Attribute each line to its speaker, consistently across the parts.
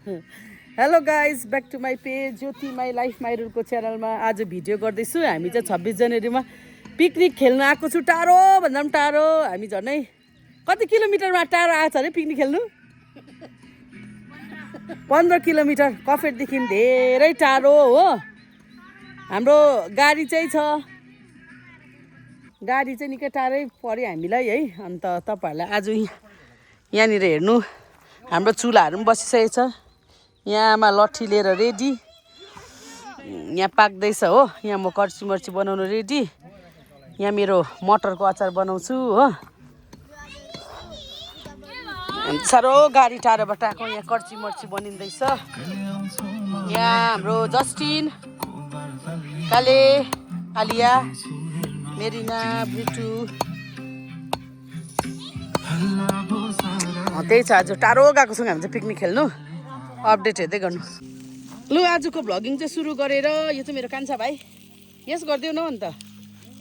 Speaker 1: Hello guys back to my page Jyoti my life माइरुलको च्यानलमा आज भिडियो गर्दैछु। हामी चाहिँ 26 जनवरीमा पिकनिक खेल्न आएको छु। टाढो भन्दा पनि टाढो, हामी झन्डै कति किलोमिटरमा टाढो आएको छ अरे पिकनिक खेल्नु? 15 किलोमिटर कफेरदेखि धेरै टाढो हो। हाम्रो गाडी चाहिँ छ, गाडी चाहिँ निकै टाढै पऱ्यो हामीलाई है। अन्त तपाईँहरूलाई आज यहाँनिर हेर्नु, हाम्रो चुलाहरू पनि बसिसकेको छ। यहाँ आमा लट्ठी लिएर रेडी, यहाँ पाक्दैछ हो। यहाँ म कर्ची मर्ची बनाउनु रेडी। यहाँ मेरो मटरको अचार बनाउँछु हो। साह्रो गाडी टाढोबाट आएको, यहाँ कर्ची मर्ची बनिँदैछ। यहाँ हाम्रो जस्टिन, काले, आलिया, मेरिना, ब्रिटु, त्यही छ। आज टाढो गएको छौँ हामी चाहिँ पिकनिक खेल्नु। अपडेट हेर्दै गर्नु। लु आजको भ्लगिङ चाहिँ सुरु गरेर, यो चाहिँ मेरो कान्छा भाइ, यस गरिदेऊ न अन्त।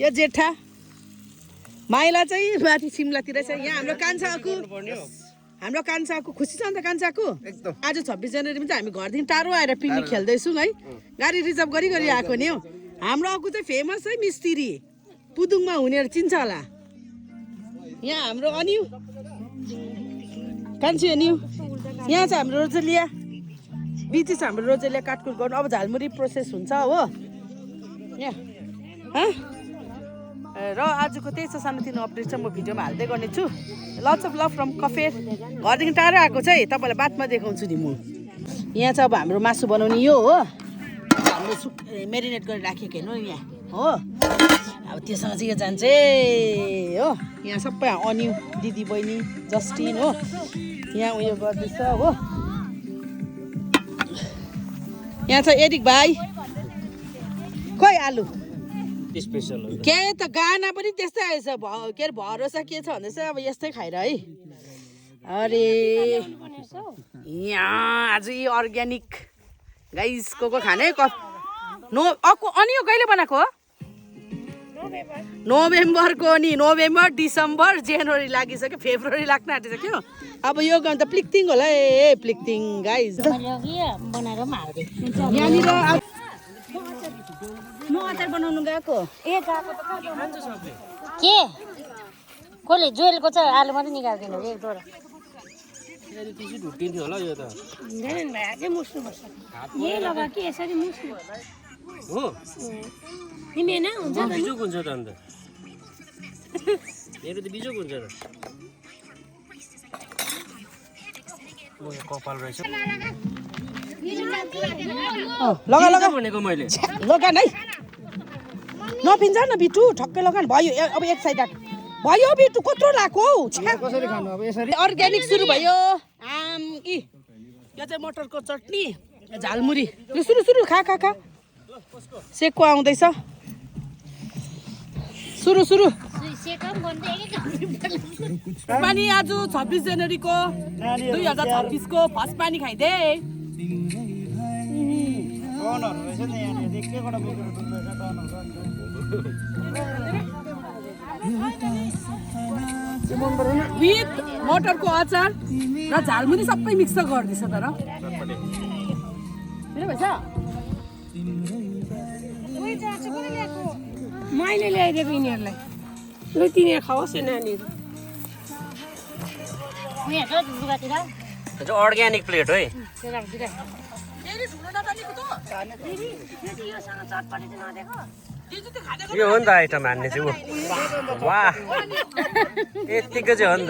Speaker 1: यो जेठा माइला चाहिँ माथि सिमलातिर छ। यहाँ हाम्रो कान्छाको खुसी छ अन्त कान्छाको। आज 26 जनवरीमा चाहिँ हामी घरदेखि टाढो आएर पिकनिक खेल्दैछौँ है। गाडी रिजर्भ गरी आएको नि हो। हाम्रो अर्को चाहिँ फेमस है मिस्त्री, पुदुङमा हुनेहरू चिन्छ होला। यहाँ हाम्रो अनिउ, कान्छी अनिउ। यहाँ चाहिँ हाम्रो रोजेलिया, बिच छ हाम्रो रोजेलिया काटकुट गर्नु। अब झालमुरी प्रोसेस हुन्छ हो यहाँ। र आजको त्यही छ सानोतिनो अपडेट चाहिँ म भिडियोमा हाल्दै गर्नेछु। लट्स अफ लभ फ्रम कफेर। घरदेखि टाढो आएको चाहिँ तपाईँलाई बादमा देखाउँछु नि म। यहाँ चाहिँ अब हाम्रो मासु बनाउने यो हो। हाम्रो मेरिनेट गरेर राखेको हेर्नु यहाँ हो। अब त्योसँग चाहिँ यो जान्छ हो। यहाँ सबै अनिउ, दिदी बहिनी, जस्टिन हो। यहाँ उयो गर्दैछ हो। यहाँ छ एरिक भाइ। खोइ आलु
Speaker 2: स्पेशल हो
Speaker 1: के त गाना पनि त्यस्तै आएछ। के अरे भरोसा के छ भन्दैछ अब यस्तै खाएर है। अरे यहाँ आज यो अर्ग्यानिक गाइस को खाने अनि यो कहिले बनाएको हो? नोभेम्बरको नि। नोभेम्बर, डिसेम्बर, जनवरी लागिसक्यो, फेब्रुअरी लाग्न आँटिसक्यो। अब यो गर्नु त प्लिक्टिङ होला है, प्लिक्टिङ गाइस। यहाँनिर म अचार बनाउनु गएको।
Speaker 3: के कसले जोएलको चाहिँ आलु मात्रै निकालिदिनु एक डोरा।
Speaker 2: ढुट्टिन्थ्यो होला यो त
Speaker 3: यही लगा कि यसरी मुस्नु
Speaker 2: हो।
Speaker 3: तिमीना हुन्छ
Speaker 2: नि बिजोक हुन्छ त अन्त। मेरो त बिजोक हुन्छ त। ओ कपाल रहेछ।
Speaker 1: लगा लगा
Speaker 2: भनेको मैले।
Speaker 1: लगान है, नपिन्छ न बिटु, ठक्कै लगान भयो। अब एक साइड भयो बिटु, कत्रो लाको हौ।
Speaker 2: कसरी खानु अब यसरी?
Speaker 1: अर्ग्यानिक सुरु भयो। आम यो चाहिँ मटरको चटनी, झालमुरी। सुरु सुरु खा खा खा। सेकको आउँदैछ। सुरु सुरु पानी। आज 26 जनवरीको 2026 को फर्स्ट पानी खाइदे। विथ मटरको अचार र झालमुरी सबै मिक्स गर्दैछ। तर
Speaker 3: मैले ल्याइदिएको यिनीहरूलाई। लु तिनीहरू खाओस् नानीहरू।
Speaker 2: अर्ग्यानिक प्लेट है। यो हो नि त आइटम हान्ने चाहिँ। वाह यतिको चाहिँ हो नि त।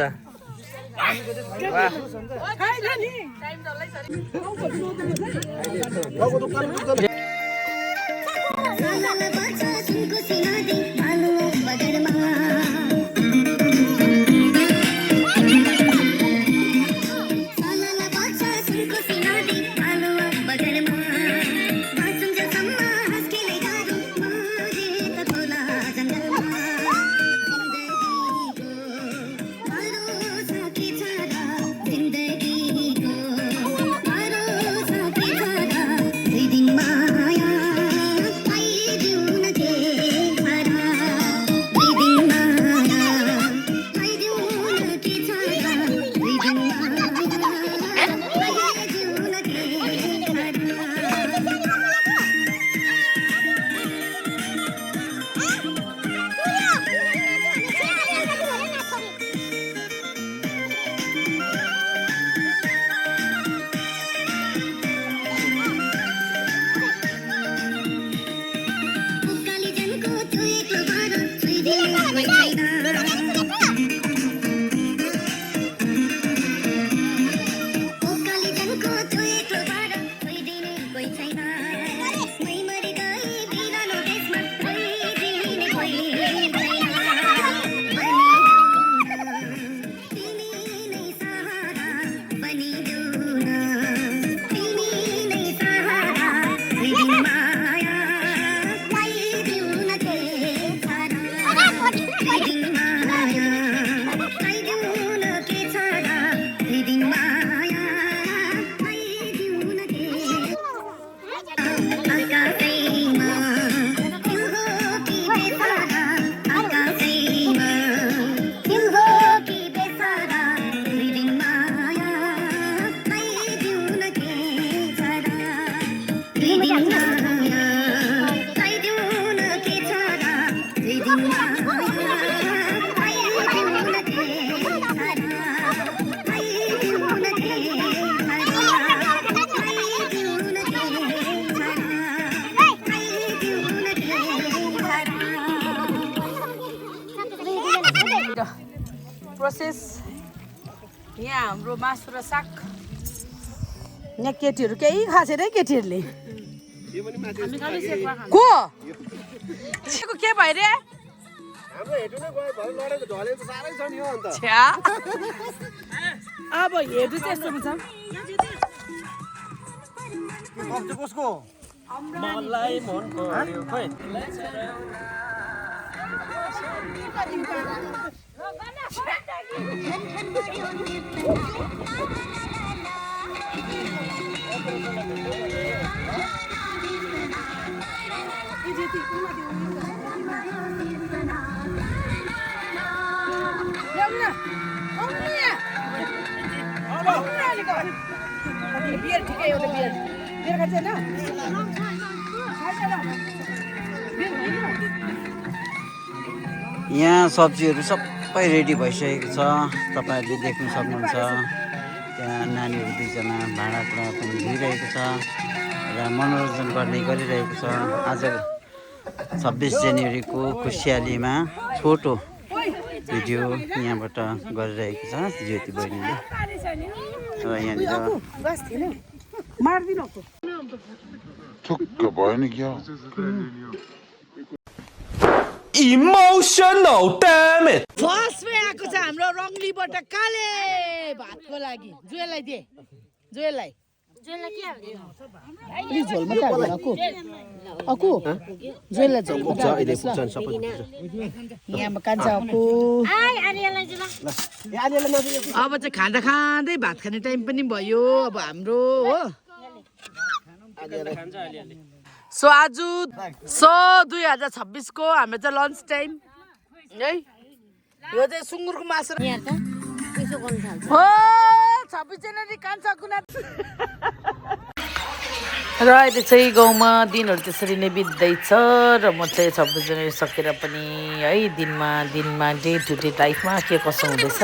Speaker 1: प्रोसेस यहाँ हाम्रो मासु र साग यहाँ केटीहरू केही खाएको छैन है केटीहरूले को के भयो रे छ्या अब हेर्नु चाहिँ यस्तो हुन्छ
Speaker 2: मलाई मन पर्यो खोइ
Speaker 1: बियर ठिकै एउटा बियर बियर खान्छ होइन
Speaker 4: यहाँ सब्जीहरू सबै रेडी भइसकेको छ तपाईँहरूले देख्न सक्नुहुन्छ त्यहाँ नानीहरू दुईजना भाँडाकुँडा पनि धुइरहेको छ र मनोरञ्जन गरिरहेको छ आज 26 जनवरीको खुसियालीमा छोटो भिडियो यहाँबाट गरिरहेको छ ज्योति बहिनीले र यहाँनिर
Speaker 5: थुक्क भयो नि क्या
Speaker 2: Emotional damn it.
Speaker 1: फर्स्टमै आएको छ हाम्रो रङ्गलीबाट काले भातको लागि जुएललाई दिए जुएललाई झोलमा त हाल्दैन अकु जुएललाई झोल यहाँ कान्छ अकु अब चाहिँ खाँदा खाँदै भात खाने टाइम पनि भयो अब हाम्रो हो सो आज 2026 को हाम्रो चाहिँ लन्च टाइम है यो चाहिँ सुँगुरको मासु हो 26 जनवरी कान्छ कुना र अहिले चाहिँ गाउँमा दिनहरू त्यसरी नै बित्दैछ र म चाहिँ 26 जनवरी सकेर पनि है दिनमा डे टु डे लाइफमा के कसो हुँदैछ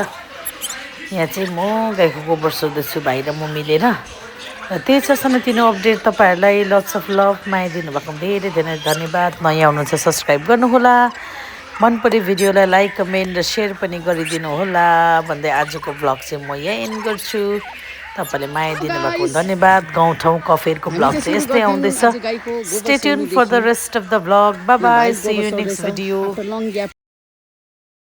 Speaker 1: यहाँ चाहिँ म गाईको गोबर सोध्दैछु भाइ र म मिलेर त्यही छ सानोतिनो अपडेट तपाईँहरूलाई लट्स अफ लभ माया दिनुभएको धेरै धेरै धन्यवाद नयाँ हुनुहुन्छ सब्सक्राइब गर्नुहोला मन पऱ्यो भिडियोलाई लाइक कमेन्ट र सेयर पनि गरिदिनु होला भन्दै आजको भ्लग चाहिँ म यहीँ एन्ड गर्छु तपाईँले माया दिनुभएको धन्यवाद गाउँठाउँ कफेरको भ्लग चाहिँ यस्तै आउँदैछ stay tune for the rest of the vlog bye bye see you next video